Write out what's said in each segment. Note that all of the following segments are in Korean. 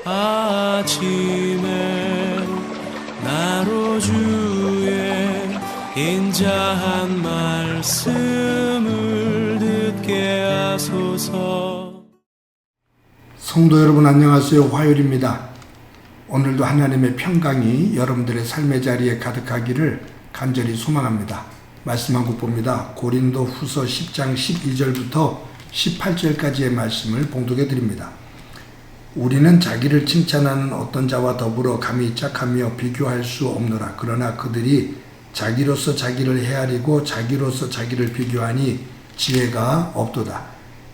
아침에 나로 주의 인자한 말씀을 듣게 하소서. 성도 여러분 안녕하세요. 화요일입니다. 오늘도 하나님의 평강이 여러분들의 삶의 자리에 가득하기를 간절히 소망합니다. 말씀 한 곡 봅니다. 고린도 후서 10장 12절부터 18절까지의 말씀을 봉독해 드립니다. 우리는 자기를 칭찬하는 어떤 자와 더불어 감히 짝하며 비교할 수 없노라. 그러나 그들이 자기로서 자기를 헤아리고 자기로서 자기를 비교하니 지혜가 없도다.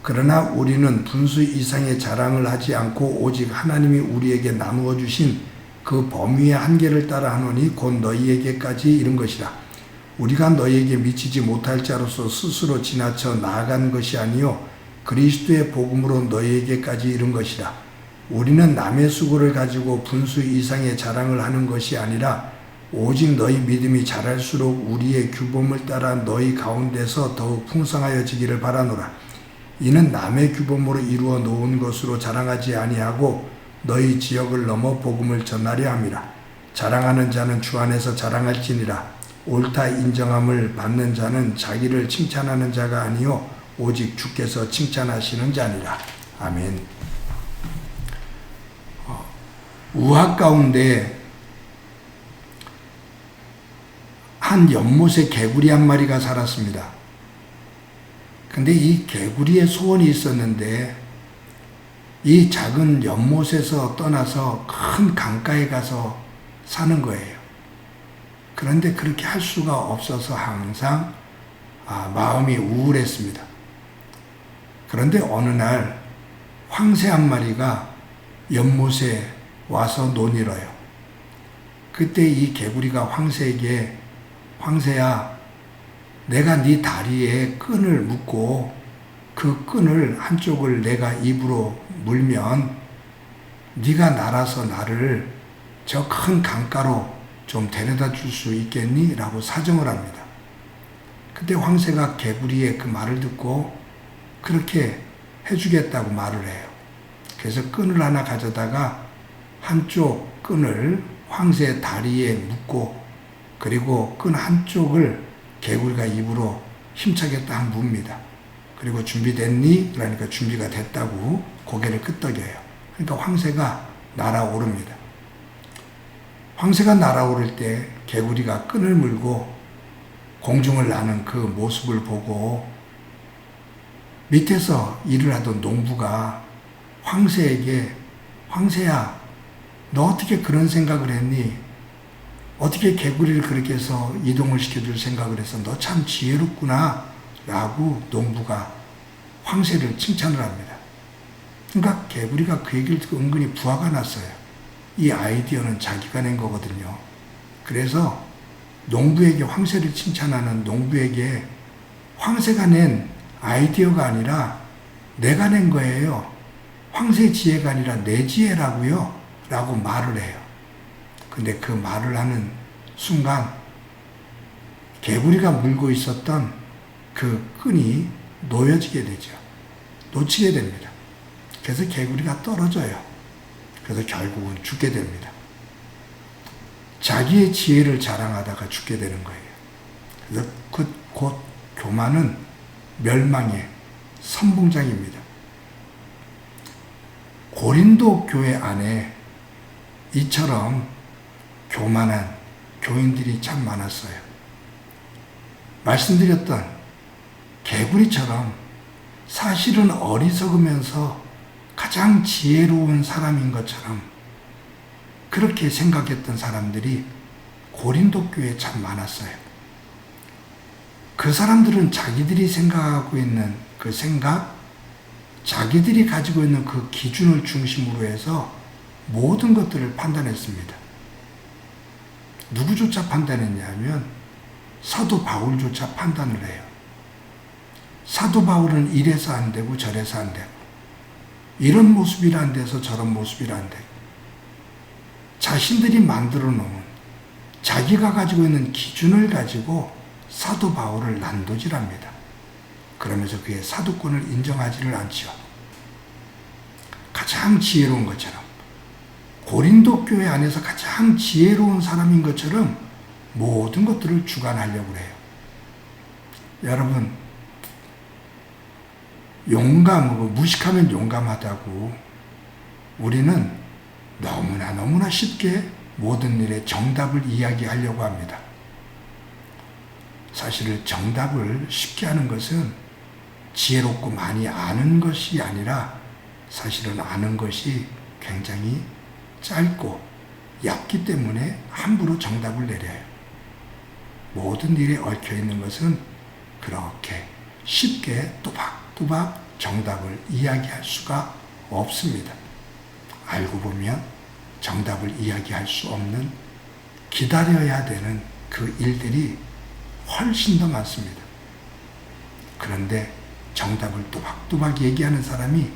그러나 우리는 분수 이상의 자랑을 하지 않고 오직 하나님이 우리에게 나누어 주신 그 범위의 한계를 따라 하노니 곧 너희에게까지 이른 것이라. 우리가 너희에게 미치지 못할 자로서 스스로 지나쳐 나아간 것이 아니요 그리스도의 복음으로 너희에게까지 이른 것이라. 우리는 남의 수고를 가지고 분수 이상의 자랑을 하는 것이 아니라 오직 너희 믿음이 자랄수록 우리의 규범을 따라 너희 가운데서 더욱 풍성하여지기를 바라노라. 이는 남의 규범으로 이루어 놓은 것으로 자랑하지 아니하고 너희 지역을 넘어 복음을 전하려 함이라. 자랑하는 자는 주 안에서 자랑할지니라. 옳다 인정함을 받는 자는 자기를 칭찬하는 자가 아니요 오직 주께서 칭찬하시는 자니라. 아멘. 우화 가운데 한 연못에 개구리 한 마리가 살았습니다. 근데 이 개구리의 소원이 있었는데 이 작은 연못에서 떠나서 큰 강가에 가서 사는 거예요. 그런데 그렇게 할 수가 없어서 항상 마음이 우울했습니다. 그런데 어느 날 황새 한 마리가 연못에 와서 논이러요. 그때 이 개구리가 황새에게 황새야, 내가 네 다리에 끈을 묶고 그 끈을 한쪽을 내가 입으로 물면 네가 날아서 나를 저 큰 강가로 좀 데려다 줄 수 있겠니? 라고 사정을 합니다. 그때 황새가 개구리의 그 말을 듣고 그렇게 해주겠다고 말을 해요. 그래서 끈을 하나 가져다가 한쪽 끈을 황새의 다리에 묶고 그리고 끈 한쪽을 개구리가 입으로 힘차게 딱 뭅니다. 그리고 준비됐니? 그러니까 준비가 됐다고 고개를 끄덕여요. 그러니까 황새가 날아오릅니다. 황새가 날아오를 때 개구리가 끈을 물고 공중을 나는 그 모습을 보고 밑에서 일을 하던 농부가 황새에게 황새야, 너 어떻게 그런 생각을 했니? 어떻게 개구리를 그렇게 해서 이동을 시켜줄 생각을 해서 너 참 지혜롭구나 라고 농부가 황새를 칭찬을 합니다. 그러니까 개구리가 그 얘기를 듣고 은근히 부화가 났어요. 이 아이디어는 자기가 낸 거거든요. 그래서 농부에게 황새를 칭찬하는 농부에게 황새가 낸 아이디어가 아니라 내가 낸 거예요. 황새 지혜가 아니라 내 지혜라고요 라고 말을 해요. 근데 그 말을 하는 순간 개구리가 물고 있었던 그 끈이 놓여지게 되죠. 놓치게 됩니다. 그래서 개구리가 떨어져요. 그래서 결국은 죽게 됩니다. 자기의 지혜를 자랑하다가 죽게 되는 거예요. 그래서 곧 교만은 멸망의 선봉장입니다. 고린도 교회 안에 이처럼 교만한 교인들이 참 많았어요. 말씀드렸던 개구리처럼 사실은 어리석으면서 가장 지혜로운 사람인 것처럼 그렇게 생각했던 사람들이 고린도 교회에 참 많았어요. 그 사람들은 자기들이 생각하고 있는 그 생각, 자기들이 가지고 있는 그 기준을 중심으로 해서 모든 것들을 판단했습니다. 누구조차 판단했냐면 사도 바울조차 판단을 해요. 사도 바울은 이래서 안 되고 저래서 안 되고 이런 모습이라 안 돼서 저런 모습이라 안 되고 자신들이 만들어 놓은 자기가 가지고 있는 기준을 가지고 사도 바울을 난도질합니다. 그러면서 그의 사도권을 인정하지를 않죠. 가장 지혜로운 것처럼 고린도 교회 안에서 가장 지혜로운 사람인 것처럼 모든 것들을 주관하려고 해요. 여러분, 무식하면 용감하다고 우리는 너무나 쉽게 모든 일에 정답을 이야기하려고 합니다. 사실 정답을 쉽게 하는 것은 지혜롭고 많이 아는 것이 아니라 사실은 아는 것이 굉장히 짧고 얇기 때문에 함부로 정답을 내려요. 모든 일에 얽혀있는 것은 그렇게 쉽게 또박또박 정답을 이야기할 수가 없습니다. 알고 보면 정답을 이야기할 수 없는 기다려야 되는 그 일들이 훨씬 더 많습니다. 그런데 정답을 또박또박 얘기하는 사람이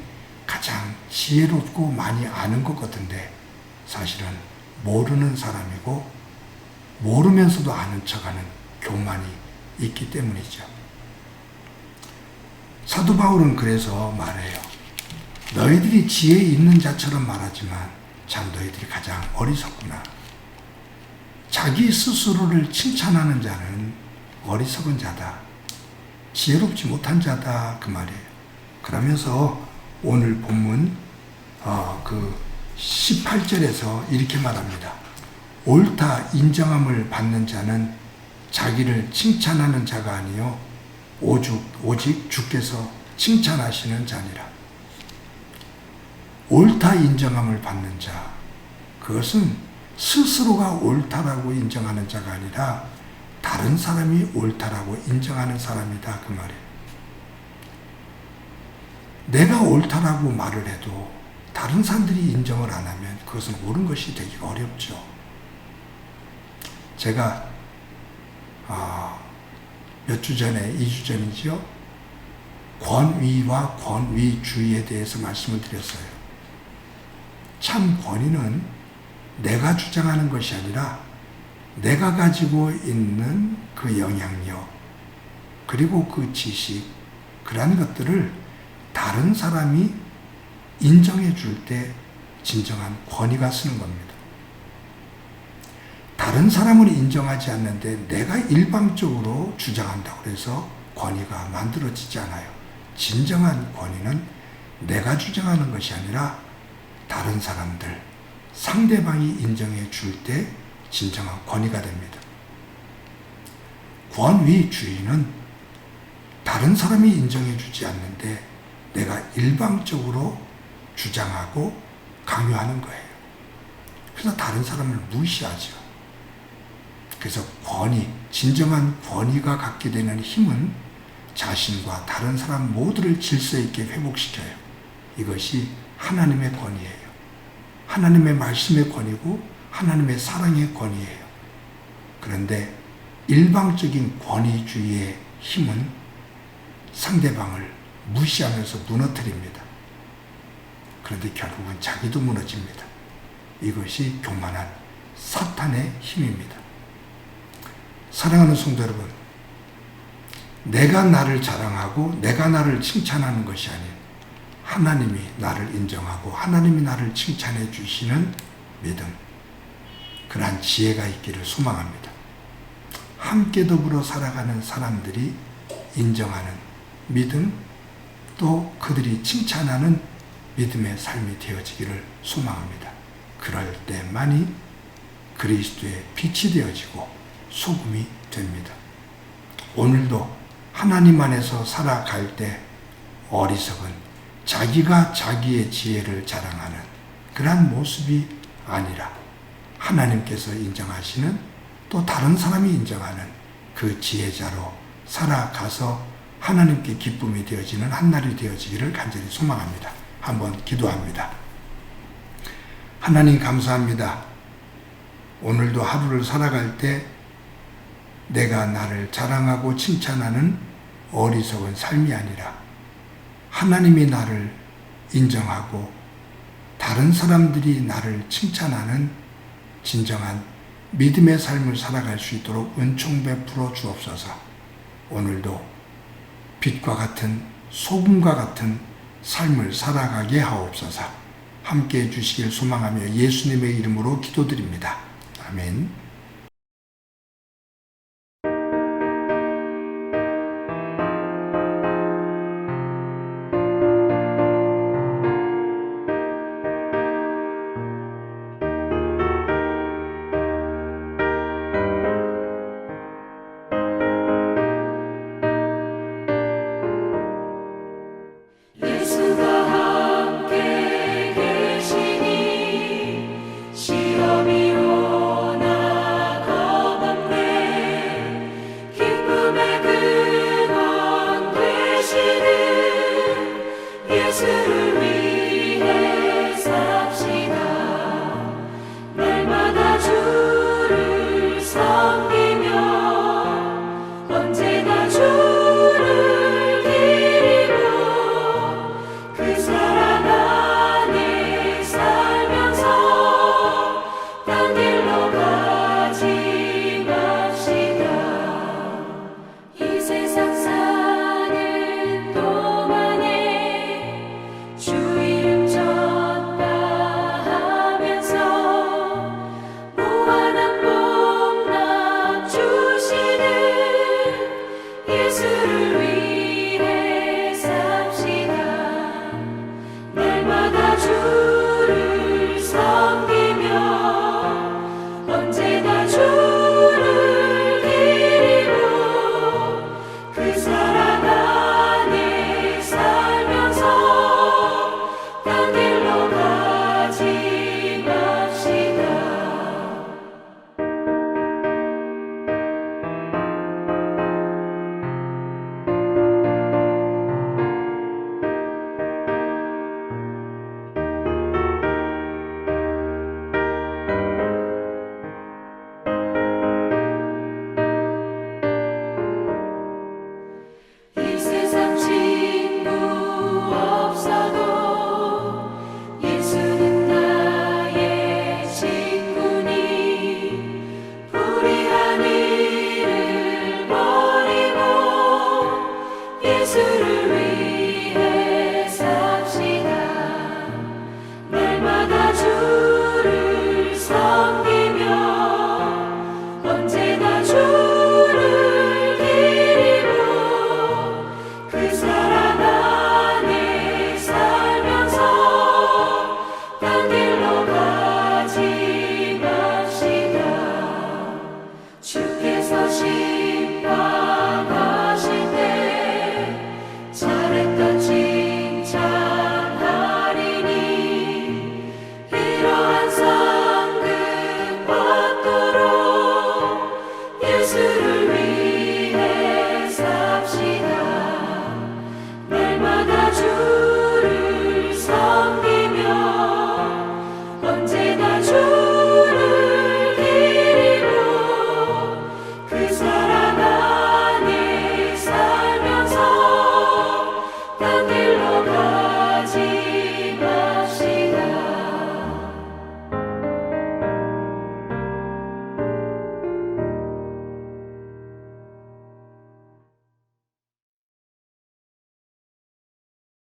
가장 지혜롭고 많이 아는 것 같은데 사실은 모르는 사람이고 모르면서도 아는 척하는 교만이 있기 때문이죠. 사도 바울은 그래서 말해요. 너희들이 지혜 있는 자처럼 말하지만 참 너희들이 가장 어리석구나. 자기 스스로를 칭찬하는 자는 어리석은 자다. 지혜롭지 못한 자다. 그 말이에요. 그러면서 오늘 본문 18절에서 이렇게 말합니다. 옳다 인정함을 받는 자는 자기를 칭찬하는 자가 아니요 오직 주께서 칭찬하시는 자니라. 옳다 인정함을 받는 자, 그것은 스스로가 옳다라고 인정하는 자가 아니라 다른 사람이 옳다라고 인정하는 사람이다. 그 말이에요. 내가 옳다라고 말을 해도 다른 사람들이 인정을 안 하면 그것은 옳은 것이 되기가 어렵죠. 제가 몇 주 전에, 2주 전이죠. 권위와 권위주의에 대해서 말씀을 드렸어요. 참 권위는 내가 주장하는 것이 아니라 내가 가지고 있는 그 영향력, 그리고 그 지식, 그러한 것들을 다른 사람이 인정해 줄 때 진정한 권위가 쓰는 겁니다. 다른 사람을 인정하지 않는데 내가 일방적으로 주장한다고 해서 권위가 만들어지지 않아요. 진정한 권위는 내가 주장하는 것이 아니라 다른 사람들, 상대방이 인정해 줄 때 진정한 권위가 됩니다. 권위주의는 다른 사람이 인정해 주지 않는데 내가 일방적으로 주장하고 강요하는 거예요. 그래서 다른 사람을 무시하죠. 그래서 진정한 권위가 갖게 되는 힘은 자신과 다른 사람 모두를 질서 있게 회복시켜요. 이것이 하나님의 권위예요. 하나님의 말씀의 권위고 하나님의 사랑의 권위예요. 그런데 일방적인 권위주의의 힘은 상대방을 무시하면서 무너뜨립니다. 그런데 결국은 자기도 무너집니다. 이것이 교만한 사탄의 힘입니다. 사랑하는 성도 여러분, 내가 나를 자랑하고 내가 나를 칭찬하는 것이 아닌 하나님이 나를 인정하고 하나님이 나를 칭찬해 주시는 믿음, 그러한 지혜가 있기를 소망합니다. 함께 더불어 살아가는 사람들이 인정하는 믿음, 또 그들이 칭찬하는 믿음의 삶이 되어지기를 소망합니다. 그럴 때만이 그리스도의 빛이 되어지고 소금이 됩니다. 오늘도 하나님 안에서 살아갈 때 어리석은 자기가 자기의 지혜를 자랑하는 그러한 모습이 아니라 하나님께서 인정하시는 또 다른 사람이 인정하는 그 지혜자로 살아가서 하나님께 기쁨이 되어지는 한날이 되어지기를 간절히 소망합니다. 한번 기도합니다. 하나님 감사합니다. 오늘도 하루를 살아갈 때 내가 나를 자랑하고 칭찬하는 어리석은 삶이 아니라 하나님이 나를 인정하고 다른 사람들이 나를 칭찬하는 진정한 믿음의 삶을 살아갈 수 있도록 은총 베풀어 주옵소서. 오늘도 빛과 같은 소금과 같은 삶을 살아가게 하옵소서. 함께 해주시길 소망하며 예수님의 이름으로 기도드립니다. 아멘.